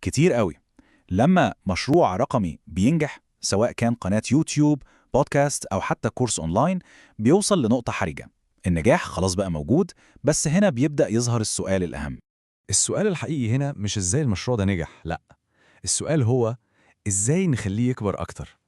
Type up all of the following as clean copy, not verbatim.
كتير قوي. لما مشروع رقمي بينجح، سواء كان قناة يوتيوب، بودكاست أو حتى كورس أونلاين، بيوصل لنقطة حرجة. النجاح خلاص بقى موجود، بس هنا بيبدأ يظهر السؤال الأهم. السؤال الحقيقي هنا مش إزاي المشروع ده نجح، لأ. السؤال هو إزاي نخليه يكبر أكتر.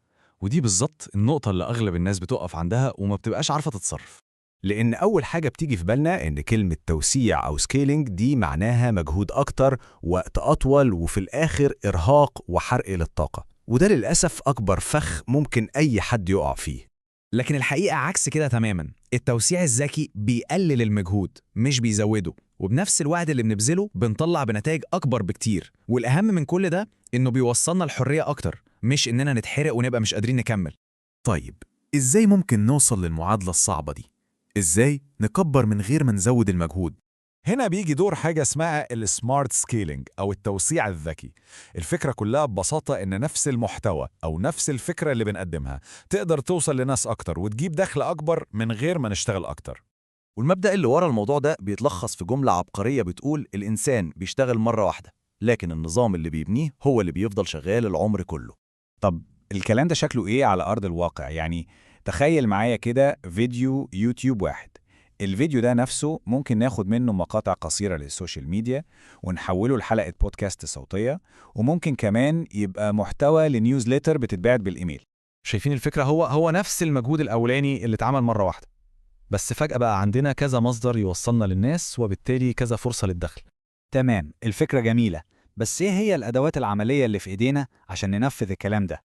ودي بالظبط النقطة اللي أغلب الناس بتقف عندها وما بتبقاش عارفة تتصرف. لأن أول حاجة بتيجي في بالنا إن كلمة توسيع أو سكيلينج دي معناها مجهود أكتر، وقت أطول، وفي الآخر إرهاق وحرق للطاقة. وده للأسف أكبر فخ ممكن أي حد يقع فيه. لكن الحقيقة عكس كده تماما. التوسيع الذكي بيقلل المجهود مش بيزوده، وبنفس الوقت اللي بنبذله بنطلع بنتائج أكبر بكتير. والأهم من كل ده إنه بيوصلنا الحرية أكتر، مش إننا نتحرق ونبقى مش قادرين نكمل. طيب، إزاي ممكن نوصل للمعادلة الصعبة دي؟ إزاي نكبر من غير ما نزود المجهود؟ هنا بيجي دور حاجة اسمها السمارت سكيلينج أو التوسيع الذكي. الفكرة كلها ببساطة إن نفس المحتوى أو نفس الفكرة اللي بنقدمها تقدر توصل لناس أكتر وتجيب دخل أكبر من غير ما نشتغل أكتر. والمبدأ اللي ورا الموضوع ده بيتلخص في جملة عبقرية بتقول الإنسان بيشتغل مرة واحدة، لكن النظام اللي بيبنيه هو اللي بيفضل شغال العمر كله. طب الكلام ده شكله إيه على أرض الواقع؟ يعني تخيل معايا كده فيديو يوتيوب واحد. الفيديو ده نفسه ممكن ناخد منه مقاطع قصيرة للسوشيال ميديا ونحوله لحلقة بودكاست صوتية، وممكن كمان يبقى محتوى لنيوزليتر بتتباعت بالإيميل. شايفين الفكرة؟ هو نفس المجهود الأولاني اللي اتعمل مرة واحدة، بس فجأة بقى عندنا كذا مصدر يوصلنا للناس، وبالتالي كذا فرصة للدخل. تمام، الفكرة جميلة، بس إيه هي الأدوات العملية اللي في إيدينا عشان ننفذ الكلام ده؟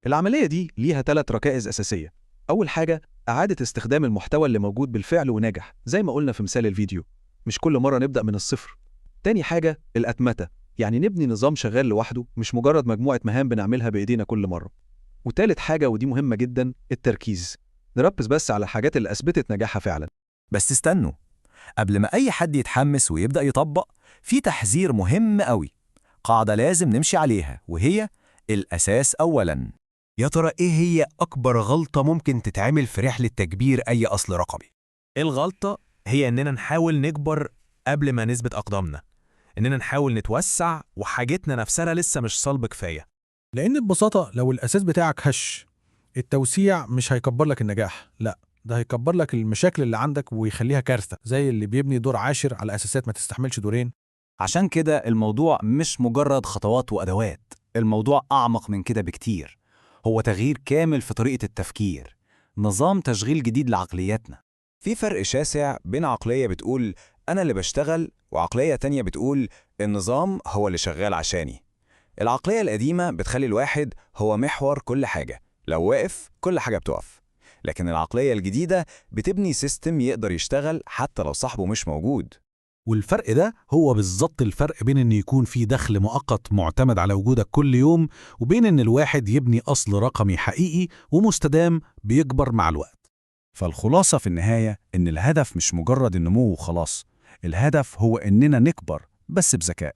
العملية دي ليها 3 ركائز أساسية. أول حاجة إعادة استخدام المحتوى اللي موجود بالفعل ونجح، زي ما قلنا في مثال الفيديو، مش كل مرة نبدأ من الصفر. تاني حاجة الأتمتة، يعني نبني نظام شغال لوحده، مش مجرد مجموعة مهام بنعملها بإيدينا كل مرة. وتالت حاجة ودي مهمة جدا، التركيز، نركز بس على الحاجات اللي أثبتت نجاحها فعلا. بس استنوا، قبل ما أي حد يتحمس ويبدأ يطبق، في تحذير مهم قوي، قاعدة لازم نمشي عليها، وهي الأساس أولاً. يا ترى إيه هي أكبر غلطة ممكن تتعمل في رحلة تكبير أي أصل رقمي؟ الغلطة هي إننا نحاول نكبر قبل ما نثبت أقدامنا، إننا نحاول نتوسع وحاجتنا نفسها لسه مش صلب كفاية. لأن ببساطة لو الأساس بتاعك هش، التوسيع مش هيكبر لك النجاح، لا، ده هيكبر لك المشاكل اللي عندك ويخليها كارثة، زي اللي بيبني دور عاشر على أساسات ما تستحملش دورين. عشان كده الموضوع مش مجرد خطوات وأدوات، الموضوع أعمق من كده بكتير. هو تغيير كامل في طريقة التفكير، نظام تشغيل جديد لعقلياتنا. في فرق شاسع بين عقلية بتقول أنا اللي بشتغل، وعقلية تانية بتقول النظام هو اللي شغال عشاني. العقلية القديمة بتخلي الواحد هو محور كل حاجة، لو واقف كل حاجة بتقف. لكن العقلية الجديدة بتبني سيستم يقدر يشتغل حتى لو صاحبه مش موجود. والفرق ده هو بالظبط الفرق بين إن يكون في دخل مؤقت معتمد على وجودك كل يوم، وبين إن الواحد يبني أصل رقمي حقيقي ومستدام بيكبر مع الوقت. فالخلاصة في النهاية إن الهدف مش مجرد النمو وخلاص، الهدف هو إننا نكبر بس بذكاء.